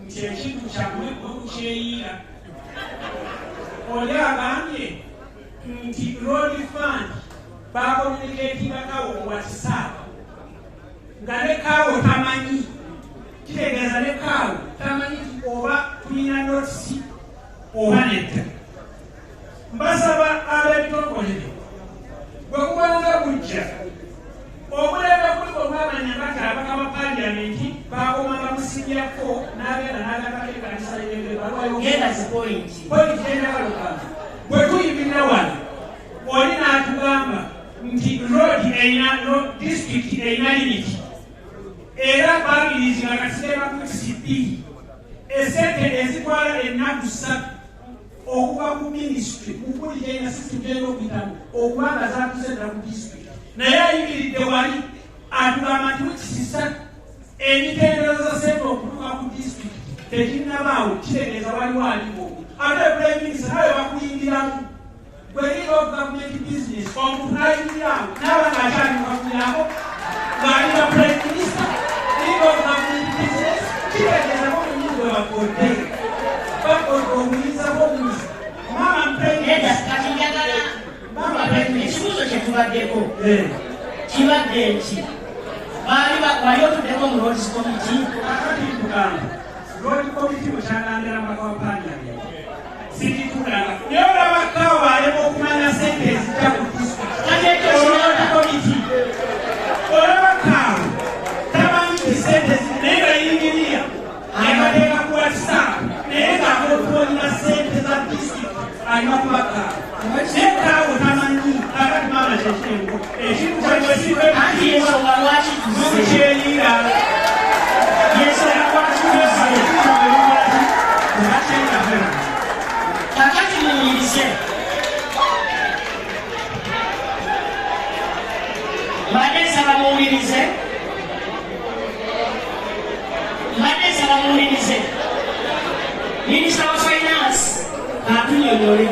nti ekintu kyammwe okukyeyiira. Oli agambye nti road fund bakomuniketinga Kawo ku WhatsApp nga ne Kawo tamanyi, kitegeeza ne Kawo tamanyi oba tulina notisi oba nedda. Mbasaba ab'ebitongole bwe kubanza bujja omulembe kuliko omwabanya bati abaka ba paliamenti bakomanga musibyako n'agenda n'agatako ekkanisa genda zipointi endabalukanga. Bwe tuyibirira wano oli n'atugamba nti road erina disitulikiti erina limiti era bagirizinga kasigema ku CP esente ezitwala ennaku 3 okuva ku minisitule mukuli gyalina situgenda okuyitamu okubanga zatuzedda ku disitulikiti. Naye ayimiridde wali atugamba nti wikisisa emitendera za sente okutuuka ku disitulikiti tekinnabaawo, kitegeeza waliwo aliwo. Ate Prime Minister nawe bakuyingiramu bwe leader of government business omuntu n'ayingirawo n'aba ng'akyali mukakulirako ng'alina Prime Minister leader of government business, kitegeeza bomunyini bwe bakodde bakodde obuyinza bw'omuzi. Mama ekibuuzo kye tubaddeko kibadde nti wali otuddeko mu Roads Committee. Road Committee bwekyagambira maka wa Parliament sikitugamba naye olaba Kawo alema okumanya sente ezijja ku disitulikiti. Road Committee olaba Kawo tamanyi nti sente naye nga yingiriya amateeka ku WhatsApp naye ng'akotuolina sente za disitulikiti alina kuba Kawo. Naye Kawo tamanyi akati maama kyekingo ekintu ensonga lwaki tuzekyeyira kakati munyirize mbadde nsaba muwulirize Minister of Finance atunyonyole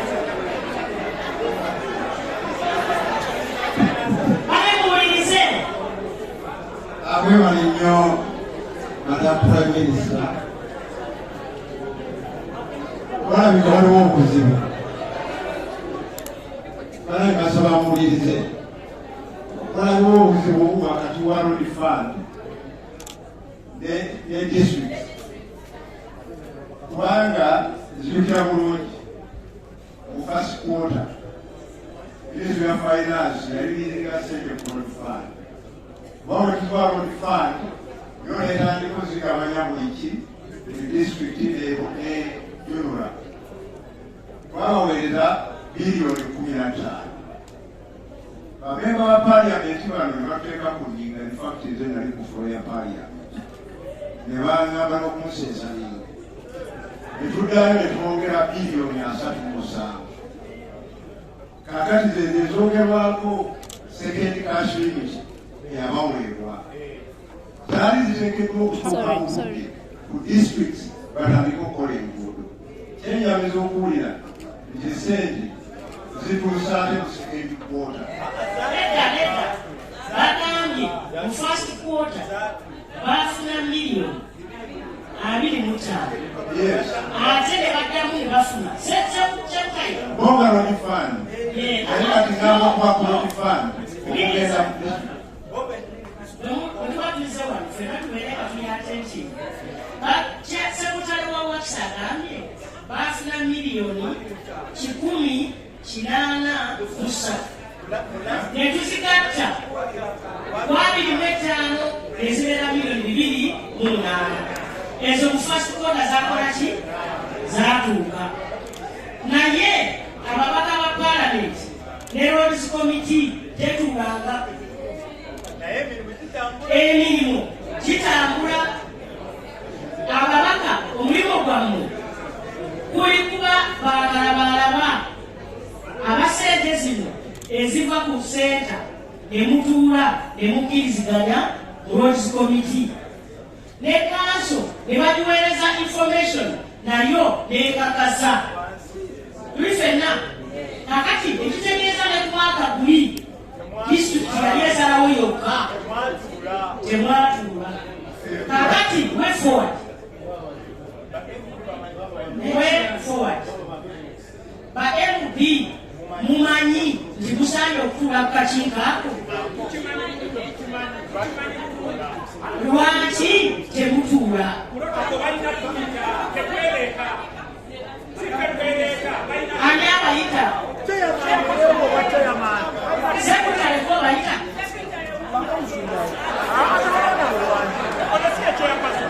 muwulirize. Abwebale nnyo Madam Prime Minister, balabika waliwo obuzibu naye basaba muwulirize. Waliwo obuzibu wakati wa road fund ne district kubanga zijukira bulungi mu first quarter Ministry of Finance yalibiringa sente ku road fund. Bawekitwa road fund yo netandika ozigabanya buli district n'eyonula. Twabaweereza biliyoni 15. Bamemba ba Parliament bano ne bateeka ku nninga, in fact nze nali ku floor ya Parliament, ne baŋŋamba n'okumuseesalinga. Ne tuddayo ne twongera biliyoni 37. Kaakati ze zoogerwako second cash limit eyabaweebwa. Zaali ziteekeddwa okutuuka mu budde ku districts batandika okukola enguudo. Kyenjamiza okuwulira nti sente zituusa ate mu second quarter. Bagambye mu first quarter baafuna miliyoni 25. Ate ne baddamu ne bafuna kyekutayo bonga road fund naye kati ngamba kwako road fund okugenda mu olubatulize wano fena tubeereka tuli attention. Sekutale wa Wakisa agambye baafuna miliyoni 183 ne tuzigatta kwa 25 ezibeera miliyoni 28. Ezo mu first quarter zakola ki? Zaatuuka. Naye ababaka ba Parliament ne Roads Committee tetuulanga. Emirimu gitambula. Ababaka omulimu gwammwe kuli kuba balaba abasente zino eziva ku senta ne mutuula ne mukkiriziganya mu Roads Committee. Ne kanso ne bagiweereza information nayo nekakasa. Tuli ffenna kakati ekitegeeza ne mwaka guli disitulikiti yali esalawo yokka temwatuula. Kakati way forward Bakachikaako. Lwaki temutuula? Ani abayita? Sekretary ko bayita?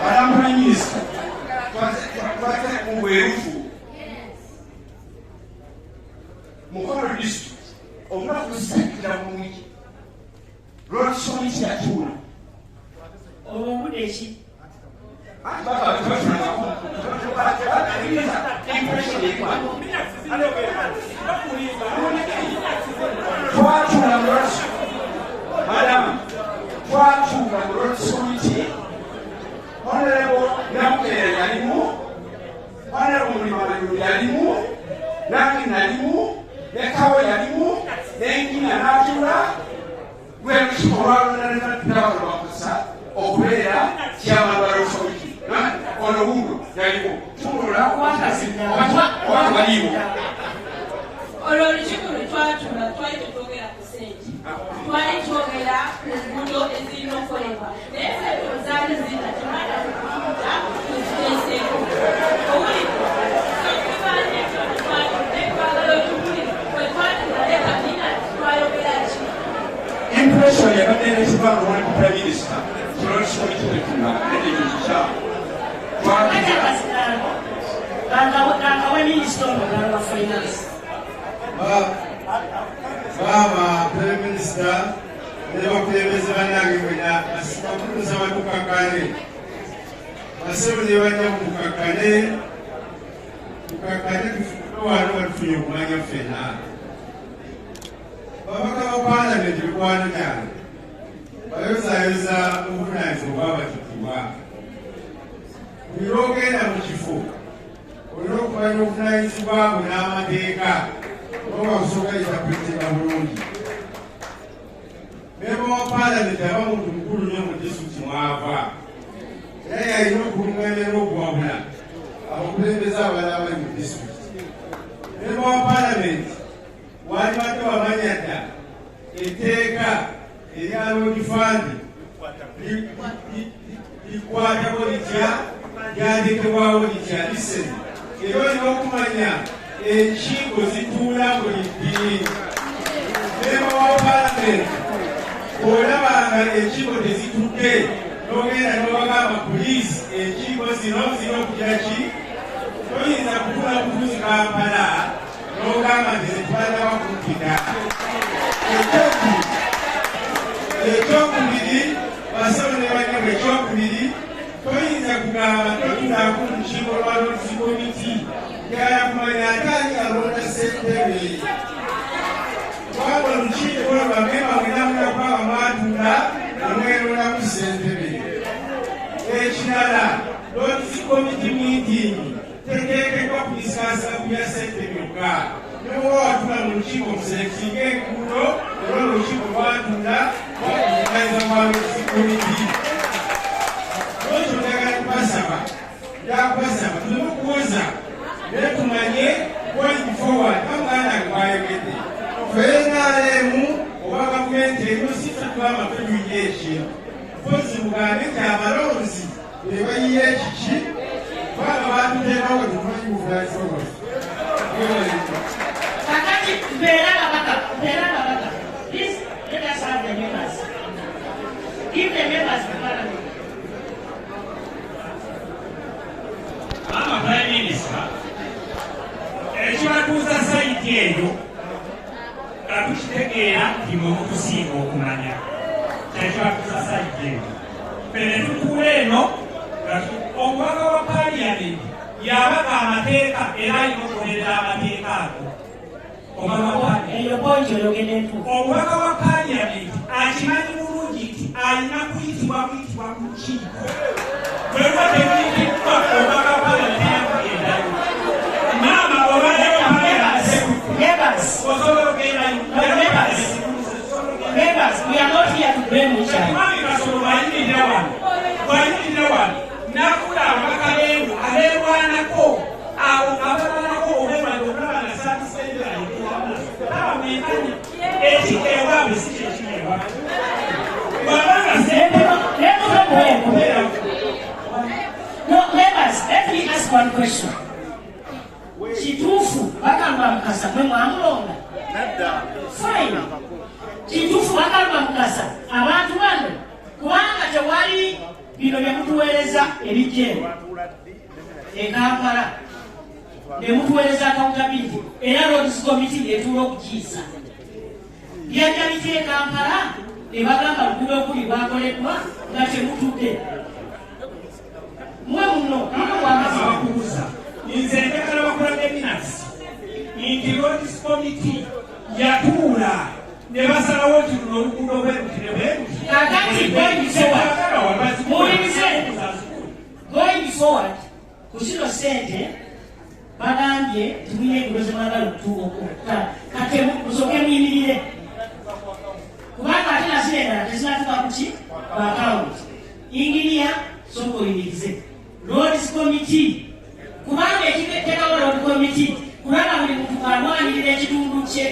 Madam Prime Minister, twate mubwerufu Mukono district omulaku kusakira mungi lwakisoni kyatuula Obude ki? twatuula mu lwakisoni Honorable Nabbanja yalimu, Honorable Mulimayulu yalimu, Naki yalimu, Nekawe yalimu, Nengina n'atuula, lw'olukiiko olwalonda n'abalwakusa okubeera chairman wa Losomiti. Ono wundo yalimu. Tulola oba walimu. Olwo olukiiko lwe twatuula twali tetwogera ku ssente. Twali twogera ku nguudo ezirina okukolebwa. Naye ssente zaali zirina temala kukuta tuziteeseeko. Omuliro ekibanja ekyo twagala okimuliro bwe twatuula leka nina twayogera ki? Impression yabadde n'ekivanga wali ku Prime Minister Losomiti wetuna ekikya. Kangawe minisita omugala wa finance. Baba Prime Minister n'abakulembeze bannange mwena bakutuusa batukakane basebule bajja mutukakane wano batufunye okumanya ffena babaka ba Parliament mikwano gyange bayozayoza obuvunaanyizibwa bwabatikibwa buli lwogenda mu kifo olina okumanya obuvunaanyizibwa bwe n'amateeka oba kusooka yitakwetera bulungi memba wa Parliament aba muntu mukulu nnyo mu disitulikiti mwava naye alina okulungamira okuwabula abakulembeze abalala bali mu disitulikiti. Memba wa Parliament wandibadde wamanya dda etteeka erya road fund likwatako litya lyandekebwawo litya liseni era olina okumanya enkiiko zituula buli ddiini. Memba wa Parliament olabanga enkiiko tezitudde n'ogenda n'obagamba poliisi enkiiko zino zirina okugira ki toyinza kutula butuzi Kampala n'ogamba nti zetwalawa kumpita. Ekyokubiri basawo ne banyama ekyokubiri toyinza kugamba totulaku mu kiiko lwa Lord's Committee yala kumanya ate ani alonda ssentebe waba olukiiko olwo bamemba mwenamuna kwaba mwatula omwerolamu ssentebe. Ekirala Lord's Committee meeting teteekeddwa kudiskasa ku bya ssente byokka noba watula mu lukiiko musekisinga enguudo era olukiiko lwatula wakunyagaliza kwa Lord's Committee. Lwekyo njagala kubasaba yakubasaba tuleme okuwoza naye tumanye going forward kamuganda ge bwayogedde twenaaleemu oba gavumenti eno sitatwama twenyuye ekintu mpozi mugambe nti abalonzi be bayiye ekiki baba batuteekawo tetumanyi buvunaanyizibwa bwaffe. Kakati mbeera kabaka. Please let us have the members. Give the members the Parliament. Mama Prime Minister, ekibatuuza sayiti eyo nga tukitegeera nti mwe mutusinga okumanya kyekibatuuza sayiti eyo. Fene tutuula eno omubaka wa Parliament yabaga amateeka era alina okugoberera amateeka ago. Omubaka wa Parliament akimanyi bulungi nti alina kuyitibwa ku lukiiko bweba tebulikiddwa omubaka wa Parliament yakugendayo. Maama obayo osobola okugendayo. Members, we are not here to blame each other. Mwami Kasolo bwayimirira wano nakula ababaka beebu abeerwanako awo abalwanako obwebali okulaba nga satisfayidwa abamwenkanyi ekikeewa Members, let me ask one question. Kituufu bakalwa mukasa mwe mwamulonda? Fine. Kituufu bakalwa mukasa abantu bano kubanga tewali bino bye mutuweereza ebijjeemu e Kampala ne mutuweereza accountability era Roads Committee etuula okukiisa byajja biti e Kampala ne bagamba lukuba okuli bakoleddwa nga temutudde mwe muno bakubuza nze njagala bakulabye minutes nti Roads Committee yatuula ne basalawo nti luno oluguudo bwerutire bweruti kakati going forward ku kino ssente bagambye timuyina engulo zemwagala okutuuka kate musooke muyimirire kubanga ate nasire endala tezinatuka kuki baakawunti inginiya sooka oyimirize Roads Committee kubanga ekiteekawo Road Committee kubanga buli muntu alwanirira ekitundu kye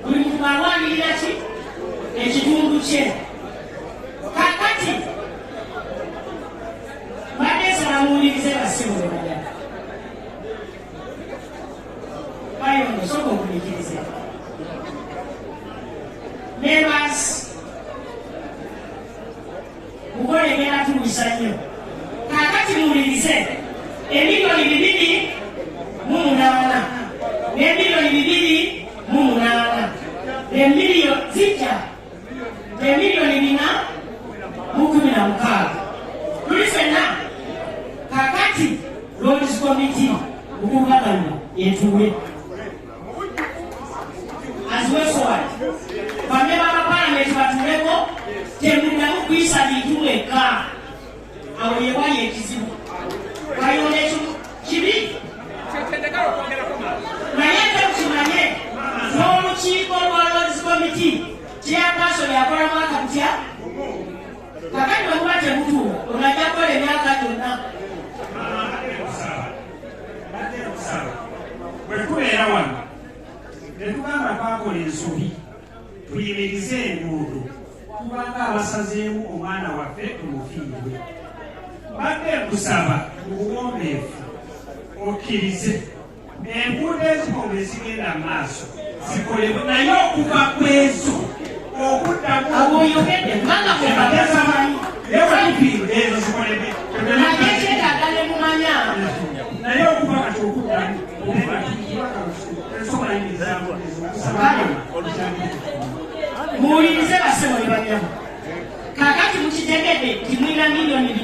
buli muntu alwanirira ki ekitundu kye kakati badesala muwulirize basimu baya Kayunga sooka okunyikirize Members Mukono egenda tuwisa nnyo kakati muwulirize emiliyoni 208 n'emiliyoni 208 emiliyoni zijja emiliyoni 416 tuli ffenna kakati Roads Committee okubagano yetuwe as way forward bamwe b'abapalamenti batuleko temuddamu kuyisa bintu mwekka awo yewali ekizibu Kayunga ekyo kibi naye ate mukimanye n'olukiiko lwa Roads Committee chairperson yakola mwaka kutya kakati bwe muba temutuula onajja kukola emyaka gyonna bwe tubeera wano ne tugamba twakola ensobi tuyimirize enguudo tubanga abasazeemu omwana waffe tumufiirwe badde nkusaba mu buwombeefu okkirize enguudo ezimu ezigenda mu maaso zikolebwe naye okuva ku ezo okuddamu aboyogedde kubanga mwebatezamanyi ewaipiro ezo zikolebwe naye kyetagale mumanya naye okuva kati okuddamu muwulirize basebo ne banyamu kakati mukitegedde timulina miliyoni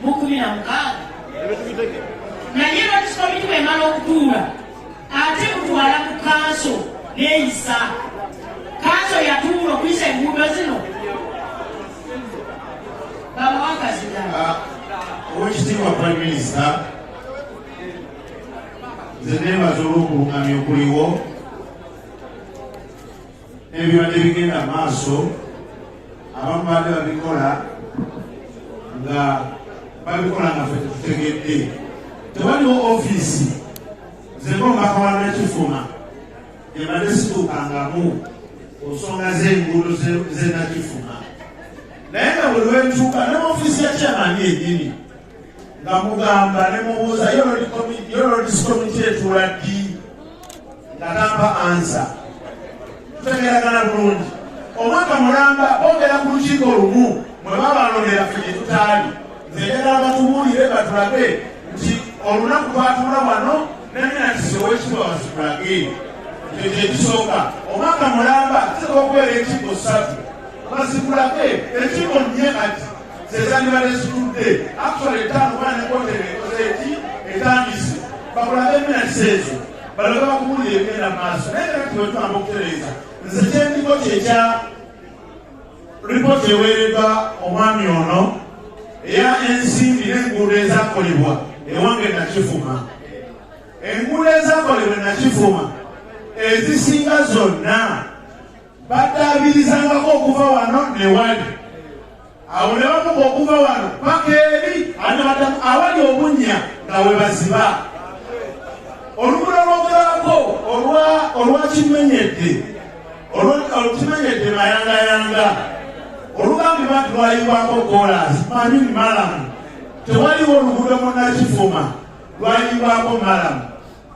416 naye Roads Committee bwemala okutuula ate mutwala mu kanso neeyisa kanso yatuula okuyisa enguudo zino babawakazira Owekitiibwa Prime Minister nze neebaza olw'okulungamya okuliwo ebibadde bigenda maaso abamu badde babikola nga babikola nga ffe tetutegedde tewaliwo ofiisi nze ng'omubaka wa Nakifuma ebadde situukangamu ku nsonga z'enguudo z'Enakifuma naye nga buli lwentuuka ne ofiisi ya chairman yennyini nga mugamba ne mubuuza yo Roads Committee etuula ddi nga tampa ansa tutegeeragana bulungi omwaka mulamba boogera ku lukiiko lumu mwe babalondera ffe gye tutaali nze njagala batubuulire batulage nti olunaku twatuula wano neminatisi ow'ekitiibwa basitulage ekyo kye kisooka omwaka mulamba tuteeka okubeera enkiiko 3 basitulage enkiiko 4 kati zezandibadde zitudde actually 5 bwana nekotere ekoze eki etandise bakulage eminatisi ezo balage bakubuulire ebigenda maaso naye kati wetugamba okutereeza nze kyendiko kyekya ripooti eweereddwa omwami ono eya ensimbi n'enguudo ezakolebwa ewange Nakifuma enguudo ezakolebwa Nakifuma ezisinga zonna baddaabirizangako okuva wano ne wali awo ne bamuka okuva wano paka eri awali obunnya nga we baziba oluguudo lwogerako olwakimenyedde olukimenyedde mayangayanga olugambibwa nti lwayibwako kolas mamini malamu tewaliwo oluguudo munnakifuma lwayibwako malamu.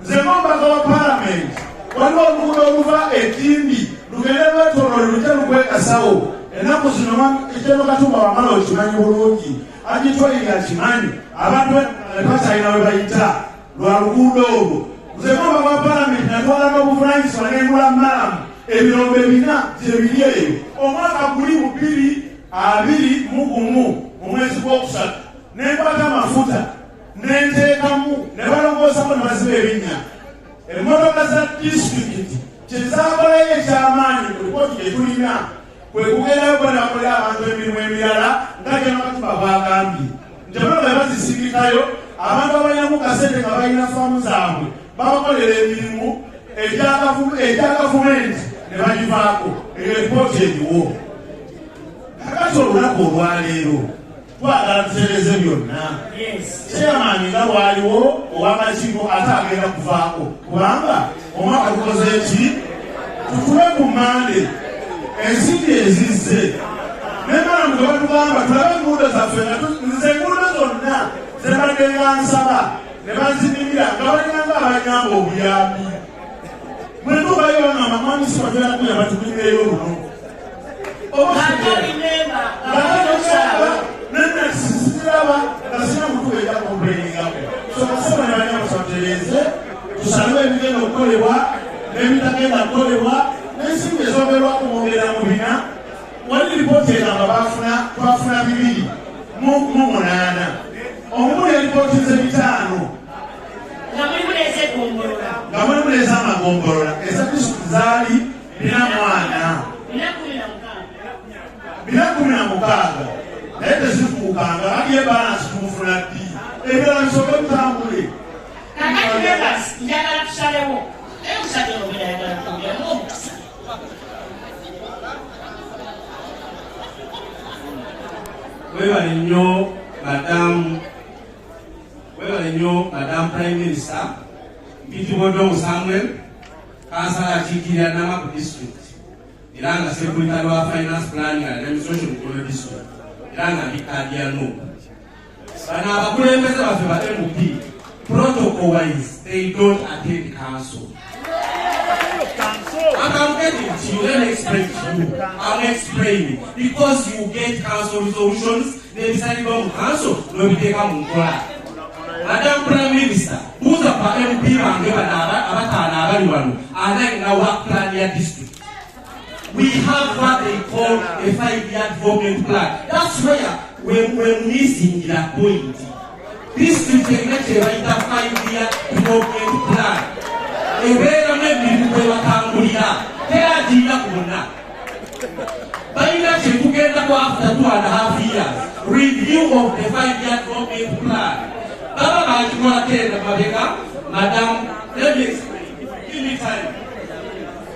Nze ng'omubaka wa paalamenti waliwo oluguudo oluva Ettimbi lugende lwetoolole lujja lukwekasawo. Ennaku zino Ekitebe Katumba wamala okimanyi bulungi, agitwalire akimanyi, abantu bakyalina we bayita lwa luguudo olwo. Nze ng'omubaka wa paalamenti natwala n'obuvunaanyizibwa n'engula malamu ebirombe 4 gye biri eyo. Omwaka guli mu 2021 mu mwezi gw'okusatu n'enkwata amafuta n'enteekamu ne balongoosamu ne baziba ebinnya. Emmotoka za disitulikiti kyezakolayo ekyamaanyi ku lipooti gye tulina kwe kugendayo kubonakolera abantu emirimu emirala nga gye Katumba bwagambye nti bano be bazisindikayo abantu abalinamu kasente nga balina faamu zaabwe babakolera emirimu egya gavumenti ne bagivaako. Eyo lipooti eriwo. Kakati olunaku olwaleero twagala tutereze byonna. Chairman nga waliwo ow'akakiiko ate agenda kuvaako kubanga omwaka tukoze eki tutuwe ku Mande ensimbi ezizze nemalamu ge batugamba tulabe enguudo zaffe nze enguudo zonna zebadde nga nsaba ne banzinimira nga balinanga abanyamba obuyambi. Bwe tubayo bangamba mwami si batera kuyamba tukulireyo luno nenasisiraba nasina mutuweja kompleiningako sokasaba ne banyamba sabatereze tusaliwe ebigenda okukolebwa n'ebitagenda kukolebwa n'ensimbi ezoogerwa kumwongera mu bina. Wali lipooti egamba twafuna 208 omuli lipooti ze 5 nga mulimu n'ez'amagombolola eza disitulikiti zaali 416 naye tezifuukanga aliye balansi tumufuna ddi ebirala bisooke bitambule. Njagala tusalewo naye omusajja olwogera ayagala kwogeramu omukisa. Webale nnyo Madamu Prime Minister Mpitibodongo Samuel kansala akiikirira Namaku District era nga sekretary wa finance planning and administration Mukono District era nga bikaadi ya Nuupu. Bano abakulembeze baffe ba MUP protocol wise they don't attend council. I'm getting to you, let me explain to you. I'm explaining because you get council resolutions, they decide on council, no we take on Mukono. Madam Prime Minister, who's a MP and work plan your district. We have what they call a 5-year development plan. That's where we're missing that point. District next year, a 5-year development plan. A very many people are coming here. They are doing that. By that, you get after 2.5 years. Review of the 5-year development plan. Madam, let me explain. Give me time.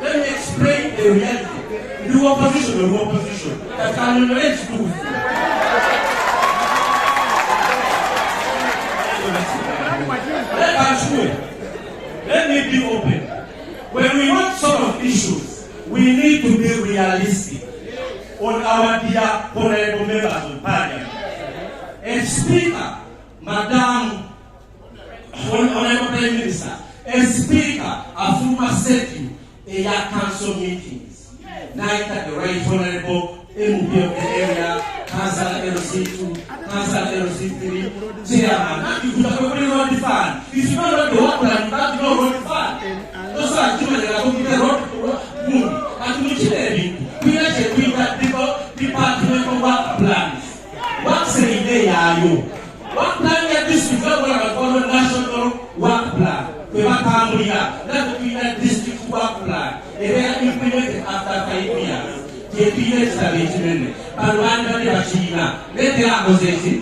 Let me explain the reality. The opposition. That can relate to. Let me be open. When we want sort of issues, we need to be realistic on our dear honorable members of Parliament. A speaker, Madam Honorable Prime Minister, a speaker, a former setting, a council meetings. Night at the right honorable MUP of the area, Councillor LC2, Councillor LC3, Chairman. If you don't know the fund, if you don't know the work plan, you don't know the fund. Those are children that are going to the road, and to we actually that department of work plans. What say they are you? What plan your district government follow national work plan? We have come here. That will be that district work plan. They are implemented after 5 years. The periods are implemented. But one day China, let the opposition.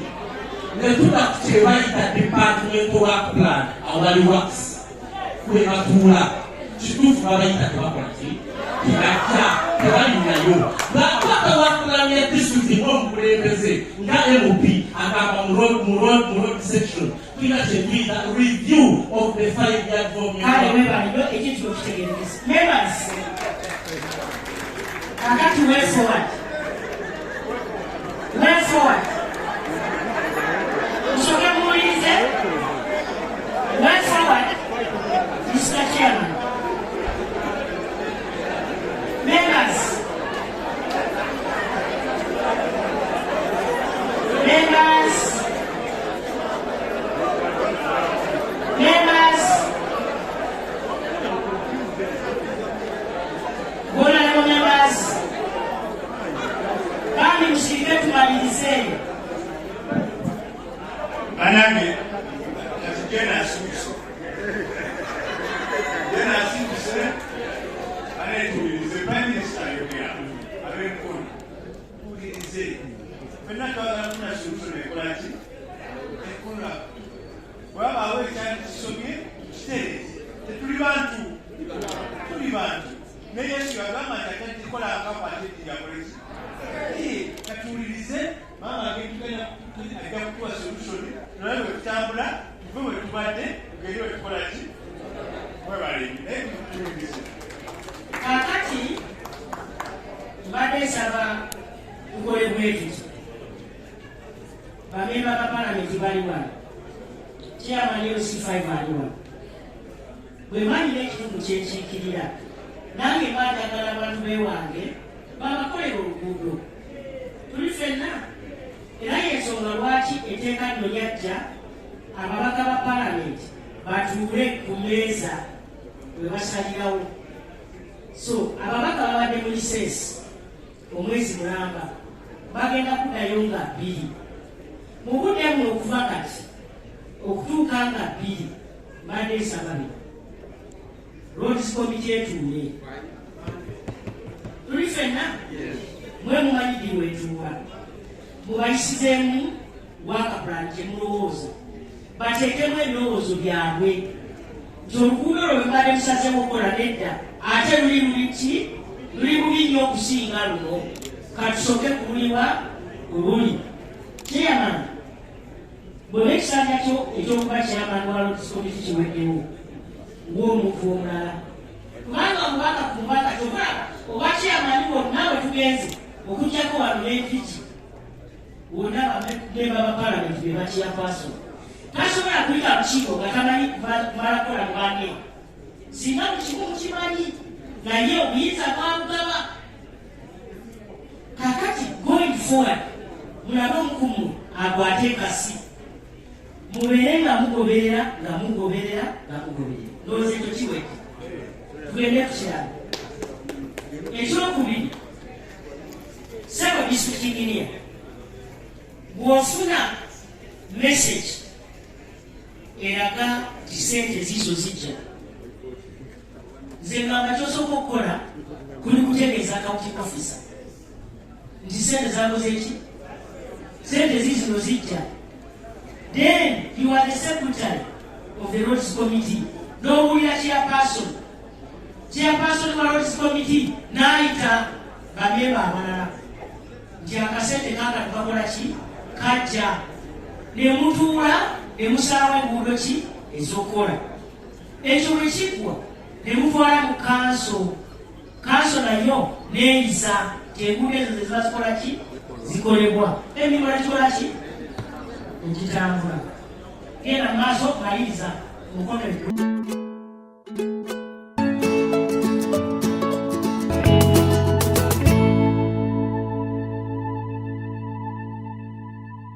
They do not write that department work plan. Our works. We have to work. To do for that work plan. District Omuliro nga MUP agamba mu road section tulina kyetuyita review of the 5-year development. Kale webaliro ekintu okitegereza. Members, kakati way forward. tutambula tuve we tubadde tugende we tukola ki webalimi naye tutumigize kakati mbadde nsaba tukole bwetuti bamemba ba palamenti bali wano kyamani oc5 ali wano bwe manyira ekitundu kyekiikirira nange mbanjagala abantu bewange babakolera oluguudo tuli ffenna era yensonga lwaki etteeka lino lyajja ababaka ba palamenti batuule ku mmeeza we basalirawo so ababaka babadde mu lisensi omwezi mulamba bagenda kuddayo nga 2 mu budde buno okuva kati okutuuka nga 2 mbadde nsaba bino Roads Committee etuule tuli ffenna mwe mumanyidde wetuula mubayisizeemu waka plan kyemulowooza bateekemu ebirowoozo byabwe nti oluguudo lwe mbadde musazeemu okukola nedda ate luli bubi nnyo okusinga luno katusooke kubuliwa oluli kyeyamana bweba ekisanja kyo ekyokuba kyamani wa Roads Committee kiweddewo ng'omuntu omulala kubanga omubaka ku mubaka kyokulaba oba kyamani wonna we tugenze okugjako wano n'empiki wonna bamemba ba palamenti be bakyapaso tasobola kuyita mukiiko nga tamanyi kumalakola mubange singa mukimu mukimanyi naye obuyinza bwabugaba kakati going forward mulabe omukumu agwate ekasi mubeere nga mugoberera ndowooza ekyo kiweke tugende kukiraba ekyokubiri sebo district engineer bw'ofuna message eraga ti sente ziizo zijja nze ngamba kyosooka okukola kuli kutegeeza county officer nti sente zakoze ki sente ziizino zijja then you are the secretary of the Roads Committee n'owulira chairperson wa Roads Committee n'ayita bamemba abalala nti akasente kanga tukakola ki kajja ne mutuula ne musalawo enguudo ki ez'okukola ekyo bwe kiggwa ne mutwala mu kanso nayo neeyiza enguudo ezo zeziba zikola ki zikolebwa emirimu nakikola ki ekitambula genda mu maaso maliriza mukono